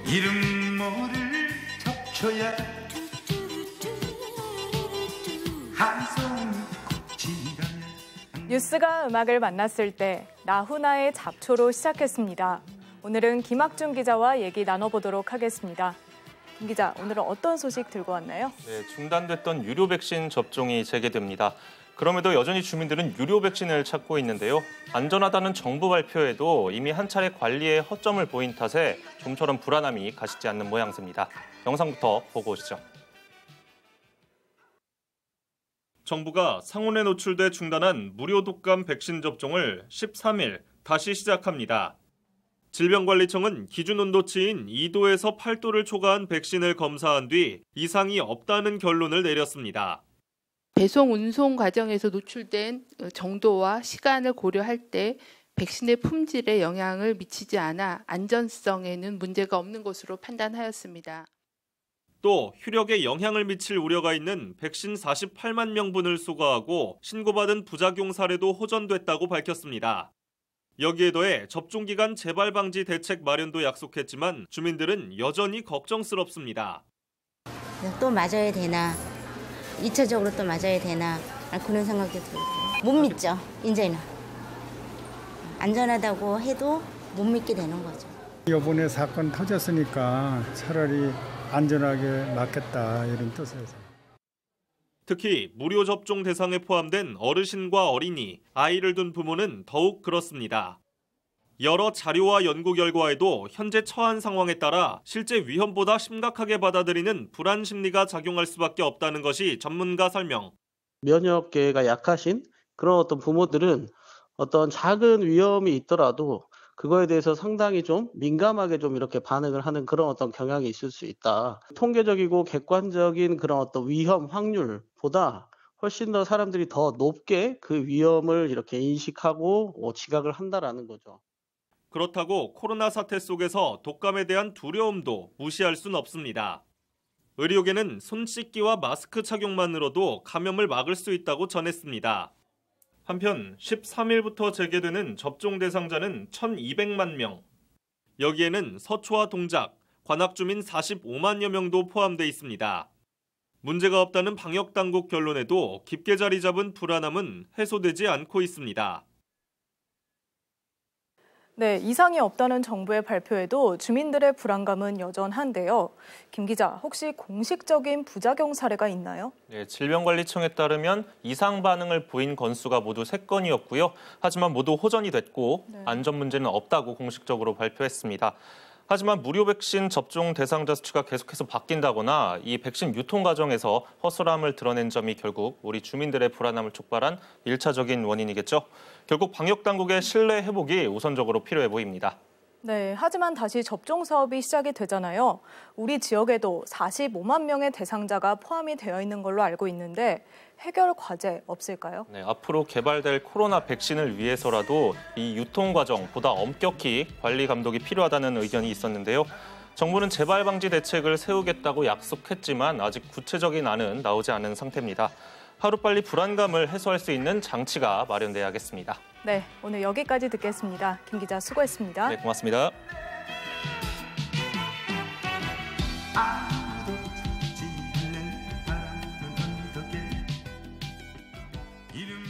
이름 모를 겹쳐야 뉴스가 음악을 만났을 때 나훈아의 잡초로 시작했습니다. 오늘은 김학중 기자와 얘기 나눠보도록 하겠습니다. 김 기자, 오늘은 어떤 소식 들고 왔나요? 네, 중단됐던 유료 백신 접종이 재개됩니다. 그럼에도 여전히 주민들은 유료 백신을 찾고 있는데요. 안전하다는 정부 발표에도 이미 한 차례 관리에 허점을 보인 탓에 좀처럼 불안함이 가시지 않는 모양새입니다. 영상부터 보고 오시죠. 정부가 상온에 노출돼 중단한 무료 독감 백신 접종을 13일 다시 시작합니다. 질병관리청은 기준 온도치인 2도에서 8도를 초과한 백신을 검사한 뒤 이상이 없다는 결론을 내렸습니다. 배송 운송 과정에서 노출된 정도와 시간을 고려할 때 백신의 품질에 영향을 미치지 않아 안전성에는 문제가 없는 것으로 판단하였습니다. 또 효력에 영향을 미칠 우려가 있는 백신 48만 명분을 수거하고 신고받은 부작용 사례도 호전됐다고 밝혔습니다. 여기에 더해 접종기간 재발 방지 대책 마련도 약속했지만 주민들은 여전히 걱정스럽습니다. 또 맞아야 되나, 2차적으로 또 맞아야 되나 그런 생각이 들고 못 믿죠. 이제는 안전하다고 해도 못 믿게 되는 거죠. 이번에 사건 터졌으니까 차라리 안전하게 맞겠다 이런 뜻에서. 특히 무료 접종 대상에 포함된 어르신과 어린이, 아이를 둔 부모는 더욱 그렇습니다. 여러 자료와 연구 결과에도 현재 처한 상황에 따라 실제 위험보다 심각하게 받아들이는 불안 심리가 작용할 수밖에 없다는 것이 전문가 설명. 면역계가 약하신 그런 어떤 부모들은 어떤 작은 위험이 있더라도 그거에 대해서 상당히 좀 민감하게 좀 이렇게 반응을 하는 그런 어떤 경향이 있을 수 있다. 통계적이고 객관적인 그런 어떤 위험 확률보다 훨씬 더 사람들이 더 높게 그 위험을 이렇게 인식하고 지각을 한다라는 거죠. 그렇다고 코로나 사태 속에서 독감에 대한 두려움도 무시할 순 없습니다. 의료계는 손 씻기와 마스크 착용만으로도 감염을 막을 수 있다고 전했습니다. 한편 13일부터 재개되는 접종 대상자는 1,200만 명. 여기에는 서초와 동작, 관악주민 45만여 명도 포함돼 있습니다. 문제가 없다는 방역당국 결론에도 깊게 자리 잡은 불안함은 해소되지 않고 있습니다. 네, 이상이 없다는 정부의 발표에도 주민들의 불안감은 여전한데요. 김 기자, 혹시 공식적인 부작용 사례가 있나요? 네, 질병관리청에 따르면 이상 반응을 보인 건수가 모두 3건이었고요. 하지만 모두 호전이 됐고 안전 문제는 없다고 공식적으로 발표했습니다. 하지만 무료 백신 접종 대상자 수치가 계속해서 바뀐다거나 이 백신 유통 과정에서 허술함을 드러낸 점이 결국 우리 주민들의 불안함을 촉발한 1차적인 원인이겠죠. 결국 방역당국의 신뢰 회복이 우선적으로 필요해 보입니다. 네, 하지만 다시 접종 사업이 시작이 되잖아요. 우리 지역에도 45만 명의 대상자가 포함이 되어 있는 걸로 알고 있는데 해결 과제 없을까요? 네, 앞으로 개발될 코로나 백신을 위해서라도 이 유통 과정 보다 엄격히 관리 감독이 필요하다는 의견이 있었는데요. 정부는 재발 방지 대책을 세우겠다고 약속했지만 아직 구체적인 안은 나오지 않은 상태입니다. 하루빨리 불안감을 해소할 수 있는 장치가 마련돼야겠습니다. 네, 오늘 여기까지 듣겠습니다. 김 기자 수고했습니다. 네, 고맙습니다. 이름